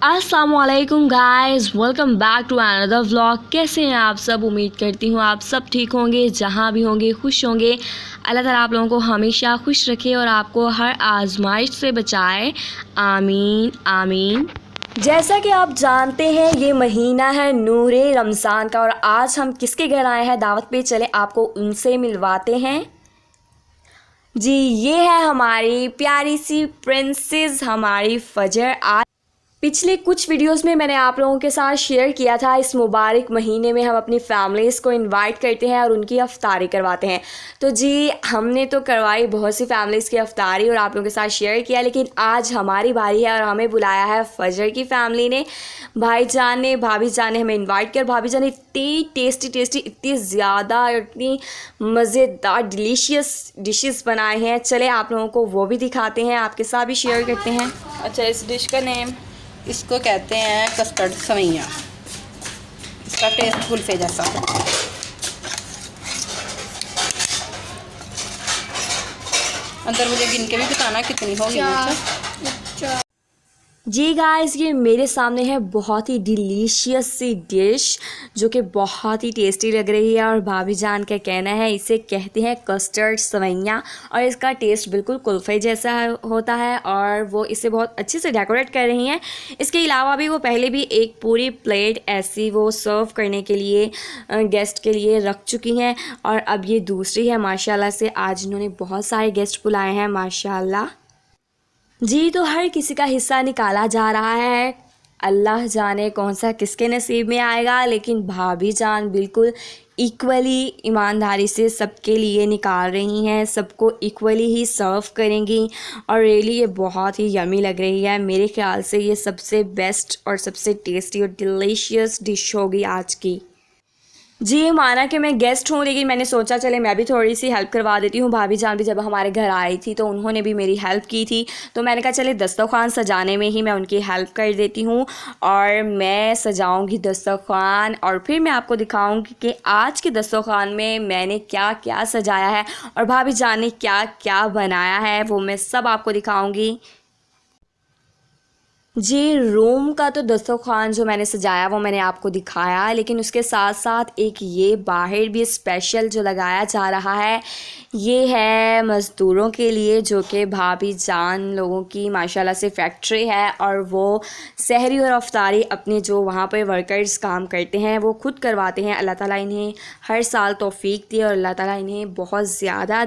अस्सलामुअलैकुम guys, welcome back to another vlog. कैसे हैं आप सब? उम्मीद करती हूँ आप सब ठीक होंगे, जहाँ भी होंगे खुश होंगे। अल्लाह ताला आप लोगों को हमेशा खुश रखे और आपको हर आजमाइश से बचाए, आमीन आमीन। जैसा कि आप जानते हैं ये महीना है नूरे रमज़ान का, और आज हम किसके घर आए हैं दावत पे, चले आपको उनसे मिलवाते हैं। जी, ये है हमारी प्यारी सी प्रिंसेस, हमारी फजर। आज पिछले कुछ वीडियोस में मैंने आप लोगों के साथ शेयर किया था, इस मुबारक महीने में हम अपनी फैमिलीज़ को इनवाइट करते हैं और उनकी अफ्तारी करवाते हैं। तो जी, हमने तो करवाई बहुत सी फैमिलीज़ की अफ्तारी और आप लोगों के साथ शेयर किया, लेकिन आज हमारी बारी है और हमें बुलाया है फजर की फैमिली ने। भाईजान ने, भाभी जान ने हमें इन्वाइट किया। भाभी जान ने इतनी टेस्टी इतनी ज़्यादा इतनी मज़ेदार डिलीशियस डिशेस बनाए हैं। चले आप लोगों को वो भी दिखाते हैं, आपके साथ भी शेयर करते हैं। अच्छा, इस डिश का नेम इसको कहते हैं कस्टर्ड सवैया। इसका टेस्ट कुल्फे जैसा। अंदर मुझे गिन के भी बताना कितनी होगी। जी गाइस, ये मेरे सामने है बहुत ही डिलीशियस सी डिश जो कि बहुत ही टेस्टी लग रही है, और भाभी जान का कहना है इसे कहते हैं कस्टर्ड सवैया, और इसका टेस्ट बिल्कुल कुल्फ़े जैसा होता है, और वो इसे बहुत अच्छे से डेकोरेट कर रही हैं। इसके अलावा भी वो पहले भी एक पूरी प्लेट ऐसी वो सर्व करने के लिए गेस्ट के लिए रख चुकी हैं, और अब ये दूसरी है। माशाल्लाह से आज इन्होंने बहुत सारे गेस्ट बुलाए हैं माशाल्लाह। जी, तो हर किसी का हिस्सा निकाला जा रहा है। अल्लाह जाने कौन सा किसके नसीब में आएगा, लेकिन भाभी जान बिल्कुल इक्वली ईमानदारी से सबके लिए निकाल रही हैं, सबको इक्वली ही सर्व करेंगी, और रियली ये बहुत ही यमी लग रही है। मेरे ख्याल से ये सबसे बेस्ट और सबसे टेस्टी और डिलीशियस डिश होगी आज की। जी, माना कि मैं गेस्ट हूँ, लेकिन मैंने सोचा चले मैं भी थोड़ी सी हेल्प करवा देती हूँ। भाभी जान भी जब हमारे घर आई थी तो उन्होंने भी मेरी हेल्प की थी, तो मैंने कहा चले दस्तरख़्वान सजाने में ही मैं उनकी हेल्प कर देती हूँ, और मैं सजाऊँगी दस्तरख़्वान, और फिर मैं आपको दिखाऊँगी कि आज के दस्तरख़्वान में मैंने क्या क्या सजाया है और भाभी जान ने क्या क्या बनाया है, वो मैं सब आपको दिखाऊँगी। जी, रूम का तो दस्तरख़्वान जो मैंने सजाया वो मैंने आपको दिखाया, लेकिन उसके साथ साथ एक ये बाहर भी स्पेशल जो लगाया जा रहा है, ये है मज़दूरों के लिए, जो कि भाभी जान लोगों की माशाल्लाह से फैक्ट्री है, और वो सहरी और अफ्तारी अपने जो वहाँ पर वर्कर्स काम करते हैं वो खुद करवाते हैं। अल्लाह ताला इन्हें हर साल तौफ़ीक दे और अल्लाह ताला इन्हें बहुत ज़्यादा,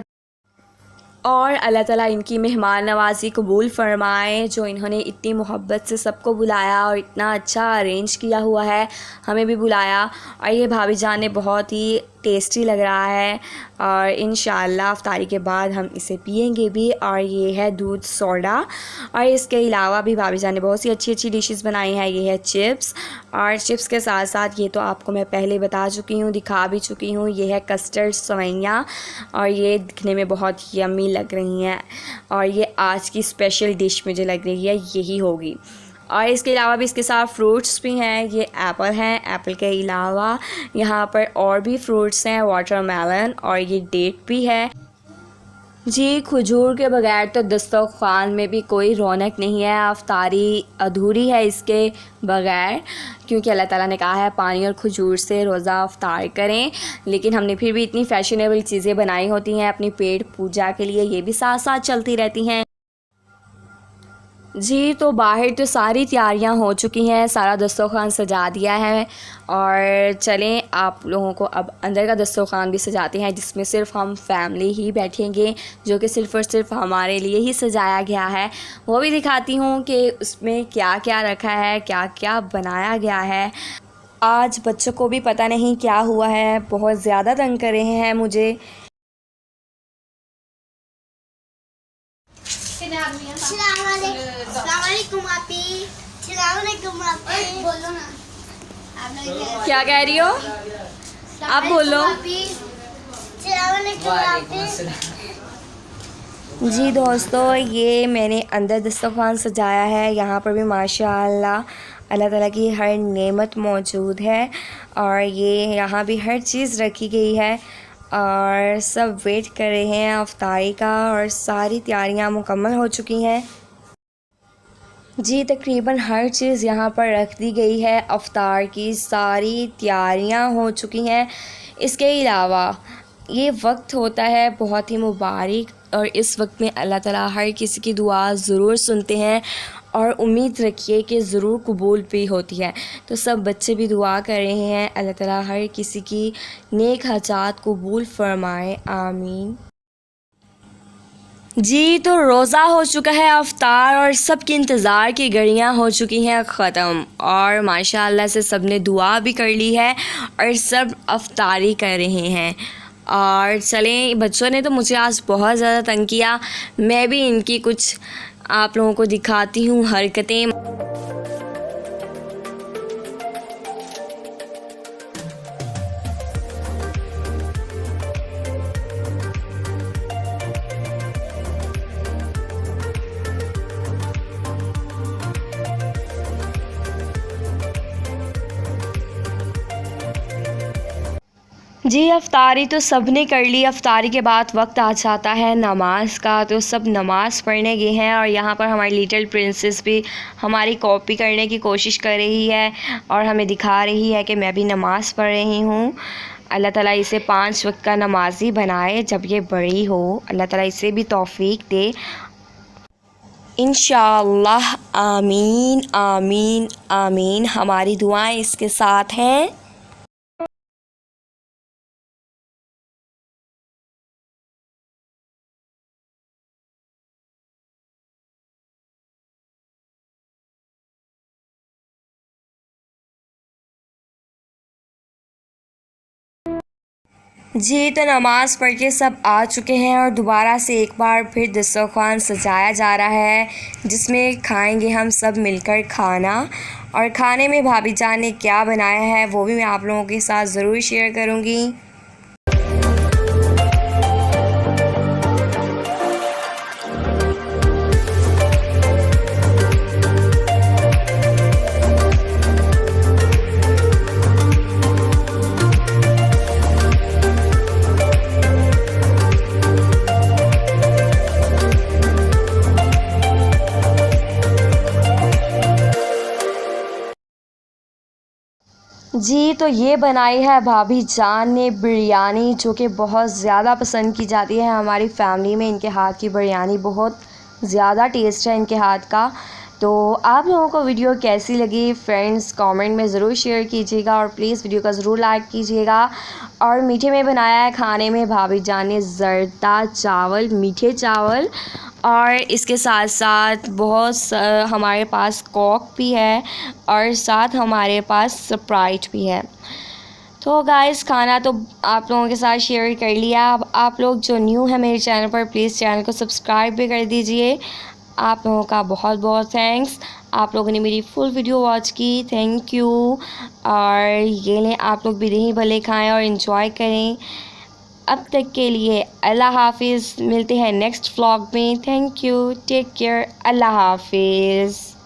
और अल्लाह ताला इनकी मेहमान नवाज़ी कबूल फ़रमाए, जो इन्होंने इतनी मोहब्बत से सबको बुलाया और इतना अच्छा अरेंज किया हुआ है, हमें भी बुलाया। और ये भाभी जान ने बहुत ही टेस्टी लग रहा है, और इंशाअल्लाह अफ्तारी के बाद हम इसे पियेंगे भी। और ये है दूध सोडा, और इसके अलावा भी भाभी जान ने बहुत सी अच्छी अच्छी डिशेस बनाई हैं। ये है चिप्स, और चिप्स के साथ साथ ये तो आपको मैं पहले बता चुकी हूँ, दिखा भी चुकी हूँ, ये है कस्टर्ड सवैया, और ये दिखने में बहुत यम्मी लग रही हैं, और ये आज की स्पेशल डिश मुझे लग रही है यही होगी। और इसके अलावा भी इसके साथ फ्रूट्स भी हैं। ये एप्पल हैं, एप्पल के अलावा यहाँ पर और भी फ्रूट्स हैं, वाटरमेलन, और ये डेट भी है। जी, खजूर के बगैर तो दस्तरख़्वान में भी कोई रौनक नहीं है, अफ्तारी अधूरी है इसके बगैर, क्योंकि अल्लाह ताला ने कहा है पानी और खजूर से रोज़ा अफ्तार करें। लेकिन हमने फिर भी इतनी फ़ैशनेबल चीज़ें बनाई होती हैं अपनी पेट पूजा के लिए, ये भी साथ साथ चलती रहती हैं। जी, तो बाहर तो सारी तैयारियां हो चुकी हैं, सारा दस्तरख़्वान सजा दिया है, और चलें आप लोगों को अब अंदर का दस्तरख़्वान भी सजाते हैं, जिसमें सिर्फ़ हम फैमिली ही बैठेंगे, जो कि सिर्फ़ और सिर्फ हमारे लिए ही सजाया गया है। वो भी दिखाती हूँ कि उसमें क्या क्या रखा है, क्या क्या बनाया गया है। आज बच्चों को भी पता नहीं क्या हुआ है, बहुत ज़्यादा तंग कर रहे हैं मुझे। बोलो ना, क्या कह रही हो? आप बोलो। जी दोस्तों, ये मैंने अंदर दस्तरख़्वान सजाया है। यहाँ पर भी माशाअल्लाह अल्लाह ताला की हर नेमत मौजूद है, और ये यहाँ भी हर चीज़ रखी गई है, और सब वेट कर रहे हैं अफ्तारी का, और सारी तैयारियाँ मुकम्मल हो चुकी हैं। जी तकरीबन हर चीज़ यहाँ पर रख दी गई है। अफ्तार की सारी तैयारियाँ हो चुकी हैं। इसके अलावा ये वक्त होता है बहुत ही मुबारक, और इस वक्त में अल्लाह ताला हर किसी की दुआ ज़रूर सुनते हैं और उम्मीद रखिए कि ज़रूर कबूल भी होती है। तो सब बच्चे भी दुआ कर रहे हैं, अल्लाह ताला हर किसी की नेक हाजात कबूल फरमाए, आमीन। जी तो रोज़ा हो चुका है अफ्तार, और सब के इंतज़ार की घड़ियाँ हो चुकी हैं ख़त्म, और माशाअल्लाह से सब ने दुआ भी कर ली है और सब अफ्तारी कर रहे हैं। और चलें, बच्चों ने तो मुझे आज बहुत ज़्यादा तंग किया, मैं भी इनकी कुछ आप लोगों को दिखाती हूँ हरकतें। जी अफ्तारी तो सब ने कर ली। अफ्तारी के बाद वक्त आ जाता है नमाज का, तो सब नमाज़ पढ़ने गए हैं, और यहाँ पर हमारी लिटिल प्रिंसेस भी हमारी कॉपी करने की कोशिश कर रही है और हमें दिखा रही है कि मैं भी नमाज़ पढ़ रही हूँ। अल्लाह ताला इसे 5 वक्त का नमाजी बनाए जब ये बड़ी हो, अल्लाह ताला इसे भी तौफीक दे इंशाअल्लाह, आमीन आमीन आमीन। हमारी दुआएं इसके साथ हैं। जी तो नमाज़ पढ़ के सब आ चुके हैं, और दोबारा से एक बार फिर दस्तरख़्वान सजाया जा रहा है, जिसमें खाएंगे हम सब मिलकर खाना। और खाने में भाभी जान ने क्या बनाया है वो भी मैं आप लोगों के साथ ज़रूर शेयर करूँगी। जी तो ये बनाई है भाभी जान ने बिरयानी, जो कि बहुत ज़्यादा पसंद की जाती है हमारी फैमिली में। इनके हाथ की बिरयानी बहुत ज़्यादा टेस्ट है इनके हाथ का। तो आप लोगों को वीडियो कैसी लगी फ्रेंड्स, कमेंट में ज़रूर शेयर कीजिएगा, और प्लीज़ वीडियो का ज़रूर लाइक कीजिएगा। और मीठे में बनाया है खाने में भाभी जान ने ज़र्दा चावल, मीठे चावल, और इसके साथ साथ हमारे पास कोक भी है, और साथ हमारे पास स्प्राइट भी है। तो गाइस खाना तो आप लोगों के साथ शेयर कर लिया। अब आप लोग जो न्यू है मेरे चैनल पर, प्लीज़ चैनल को सब्सक्राइब भी कर दीजिए। आप लोगों का बहुत बहुत थैंक्स, आप लोगों ने मेरी फुल वीडियो वॉच की, थैंक यू। और ये लें, आप लोग भी दही भले खाएं और इन्जॉय करें। अब तक के लिए अल्लाह हाफिज़, मिलते हैं नेक्स्ट व्लॉग में। थैंक यू, टेक केयर, अल्लाह हाफिज़।